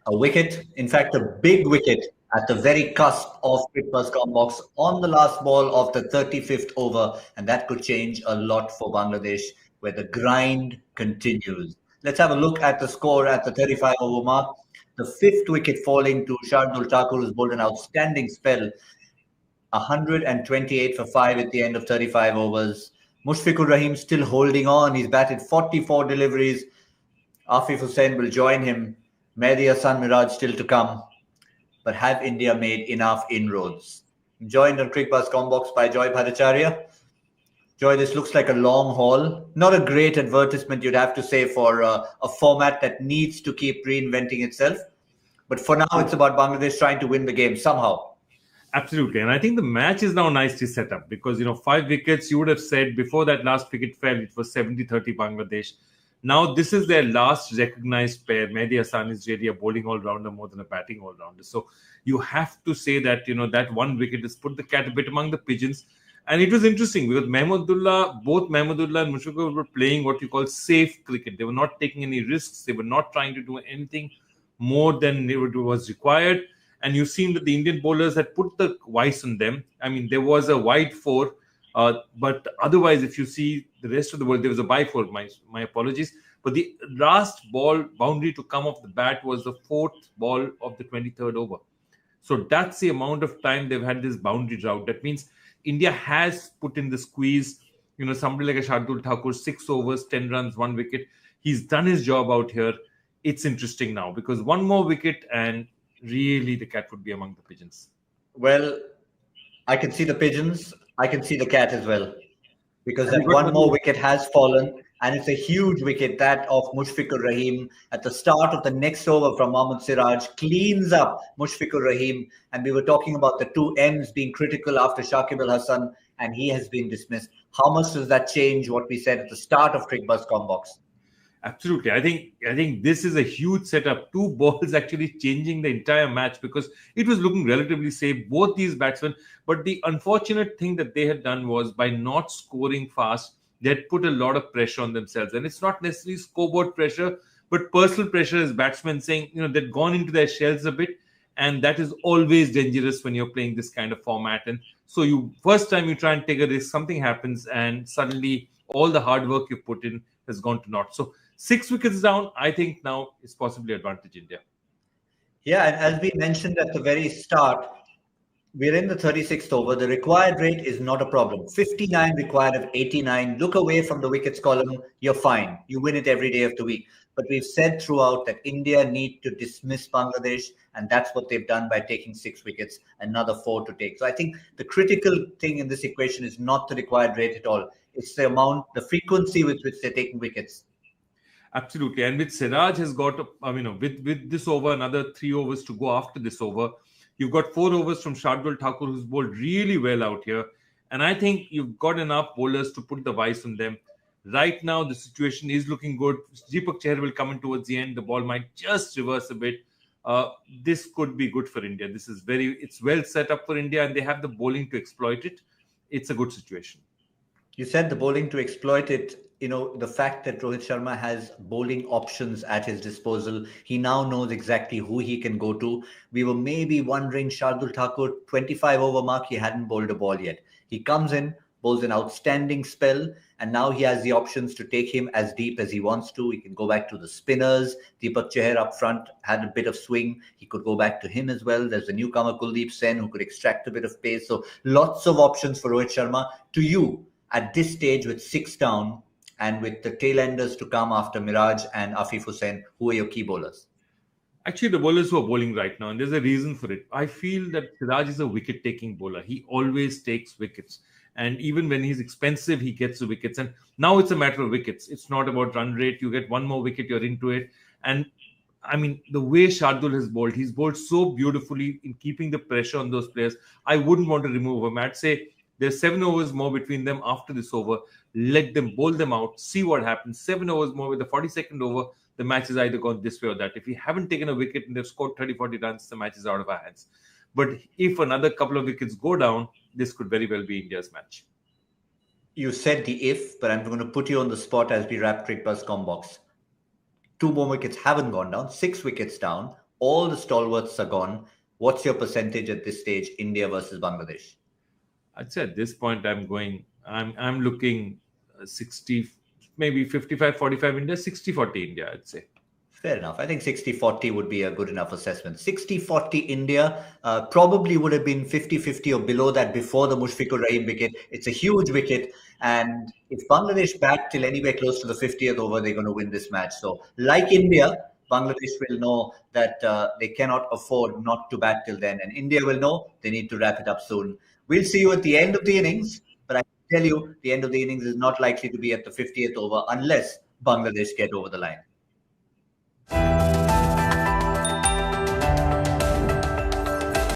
A wicket, in fact, a big wicket at the very cusp of Cricket's box on the last ball of the 35th over, and that could change a lot for Bangladesh, where the grind continues. Let's have a look at the score at the 35 over mark. The fifth wicket falling to Shardul Thakur, who's bowled an outstanding spell. 128 for 5 at the end of 35 overs. Mushfiqur Rahim still holding on. He's batted 44 deliveries. Afif Hussain will join him. Mehdi Hasan Miraj still to come. But have India made enough inroads? Joined on Cricket's box by Joy Bhattacharya. Joy, this looks like a long haul. Not a great advertisement, you'd have to say, for a format that needs to keep reinventing itself. But for now, it's about Bangladesh trying to win the game somehow. Absolutely. And I think the match is now nicely set up because, 5 wickets, you would have said before that last wicket fell, it was 70-30 Bangladesh. Now, this is their last recognized pair. Mehdi Hasan is really a bowling all-rounder more than a batting all-rounder. So you have to say that, that one wicket has put the cat a bit among the pigeons. And it was interesting because both Mahmudullah and Mushfiqur were playing what you call safe cricket. They were not taking any risks. They were not trying to do anything more than was required. And you've seen that the Indian bowlers had put the vice on them. I mean, there was a wide 4. But otherwise, if you see the rest of the world, there was a by 4. My apologies. But the last ball boundary to come off the bat was the 4th ball of the 23rd over. So that's the amount of time they've had this boundary drought. That means India has put in the squeeze. Somebody like a Shardul Thakur, 6 overs, 10 runs, 1 wicket. He's done his job out here. It's interesting now because one more wicket and really the cat would be among the pigeons. Well, I can see the pigeons. I can see the cat as well. Because that one more wicket has fallen. And it's a huge wicket, that of Mushfiqur Rahim. At the start of the next over from Mohammad Siraj, cleans up Mushfiqur Rahim. And we were talking about the 2 M's being critical after Shakib Al Hasan. And he has been dismissed. How much does that change what we said at the start of Cricket's box? Absolutely. I think this is a huge setup. 2 balls actually changing the entire match because it was looking relatively safe, both these batsmen. But the unfortunate thing that they had done was by not scoring fast, they had put a lot of pressure on themselves. And it's not necessarily scoreboard pressure, but personal pressure as batsmen saying, they'd gone into their shells a bit. And that is always dangerous when you're playing this kind of format. And so first time you try and take a risk, something happens and suddenly all the hard work you put in has gone to naught. So 6 wickets down, I think now is possibly advantage India. Yeah, and as we mentioned at the very start, we're in the 36th over. The required rate is not a problem. 59 required of 89. Look away from the wickets column, you're fine. You win it every day of the week. But we've said throughout that India need to dismiss Bangladesh, and that's what they've done by taking 6 wickets, another 4 to take. So I think the critical thing in this equation is not the required rate at all. It's the amount, the frequency with which they're taking wickets. Absolutely. And with Siraj has got, with this over, another 3 overs to go after this over. You've got 4 overs from Shardul Thakur, who's bowled really well out here. And I think you've got enough bowlers to put the vice on them. Right now, the situation is looking good. Deepak Chahar will come in towards the end. The ball might just reverse a bit. This could be good for India. It's well set up for India and they have the bowling to exploit it. It's a good situation. You said the bowling to exploit it. The fact that Rohit Sharma has bowling options at his disposal, he now knows exactly who he can go to. We were maybe wondering, Shardul Thakur, 25 over mark, he hadn't bowled a ball yet. He comes in, bowls an outstanding spell, and now he has the options to take him as deep as he wants to. He can go back to the spinners. Deepak Chahar up front had a bit of swing. He could go back to him as well. There's a newcomer, Kuldeep Sen, who could extract a bit of pace. So lots of options for Rohit Sharma. To you, at this stage with 6 down, and with the tail-enders to come after Miraj and Afif Hussain, who are your key bowlers? Actually, the bowlers who are bowling right now, and there's a reason for it. I feel that Siraj is a wicket-taking bowler. He always takes wickets. And even when he's expensive, he gets the wickets. And now it's a matter of wickets. It's not about run rate. You get one more wicket, you're into it. And I mean, the way Shardul has bowled, he's bowled so beautifully in keeping the pressure on those players. I wouldn't want to remove him. I'd say there's 7 overs more between them after this over. Let them bowl them out, see what happens. 7 overs more with the 42nd over, the match is either gone this way or that. If we haven't taken a wicket and they've scored 30-40 runs, the match is out of our hands. But if another couple of wickets go down, this could very well be India's match. You said the if, but I'm going to put you on the spot as we wrap Cricket's box. 2 more wickets haven't gone down, 6 wickets down. All the stalwarts are gone. What's your percentage at this stage, India versus Bangladesh? I'd say at this point I'm looking 60, maybe 55-45 India, 60-40 India, I'd say. Fair enough. I think 60-40 would be a good enough assessment. 60-40 India probably would have been 50-50 or below that before the Mushfiqur Rahim wicket. It's a huge wicket. And if Bangladesh bat till anywhere close to the 50th over, they're going to win this match. So like India, Bangladesh will know that they cannot afford not to bat till then. And India will know they need to wrap it up soon. We'll see you at the end of the innings. But I can tell you, the end of the innings is not likely to be at the 50th over unless Bangladesh get over the line.